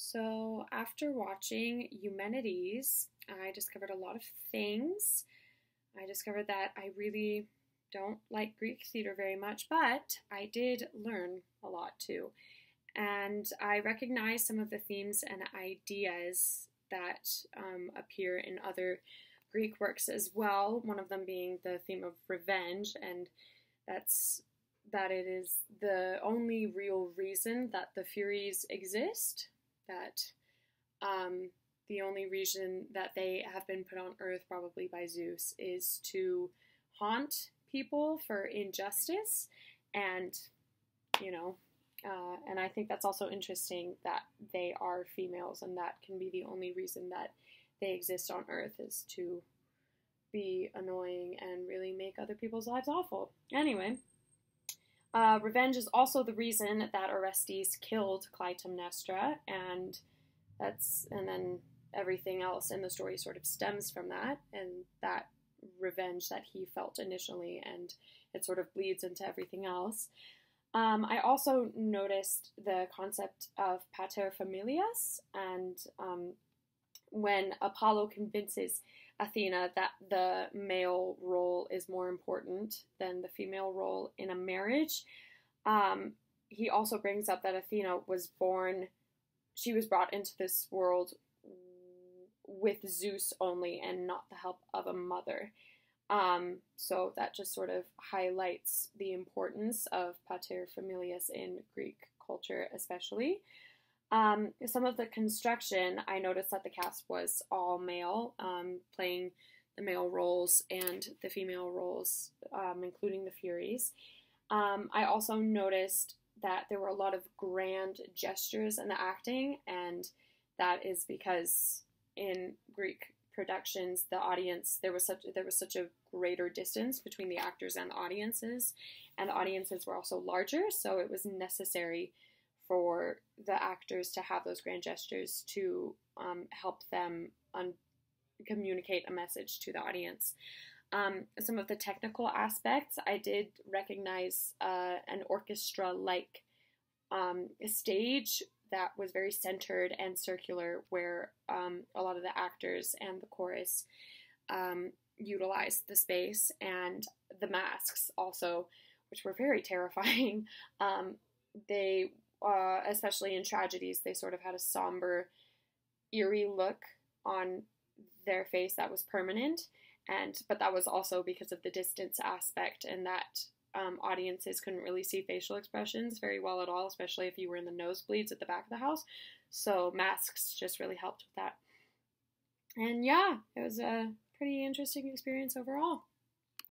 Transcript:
So, after watching Eumenides, I discovered a lot of things. I discovered that I really don't like Greek theater very much, but I did learn a lot too. And I recognize some of the themes and ideas that appear in other Greek works as well, one of them being the theme of revenge, and that's that it is the only real reason that the Furies exist, that um, the only reason that they have been put on Earth, probably by Zeus, is to haunt people for injustice. And, you know, and I think that's also interesting that they are females, and that can be the only reason that they exist on Earth, is to be annoying and really make other people's lives awful. Anyway, revenge is also the reason that Orestes killed Clytemnestra, and then everything else in the story sort of stems from that, and that revenge that he felt initially, and it sort of bleeds into everything else. I also noticed the concept of paterfamilias, and when Apollo convinces Athena that the male role is more important than the female role in a marriage, he also brings up that Athena was brought into this world with Zeus only and not the help of a mother. So that just sort of highlights the importance of paterfamilias in Greek culture especially. Some of the construction, I noticed that the cast was all male, playing the male roles and the female roles, including the Furies. I also noticed that there were a lot of grand gestures in the acting, and that is because in Greek productions, the audience, there was such a greater distance between the actors and the audiences were also larger, so it was necessary for the actors to have those grand gestures to help them communicate a message to the audience. Some of the technical aspects, I did recognize an orchestra-like stage that was very centered and circular, where a lot of the actors and the chorus utilized the space, and the masks also, which were very terrifying. They especially in tragedies, they sort of had a somber, eerie look on their face that was permanent, but that was also because of the distance aspect, and that audiences couldn't really see facial expressions very well at all, especially if you were in the nosebleeds at the back of the house. So masks just really helped with that. And yeah, it was a pretty interesting experience overall.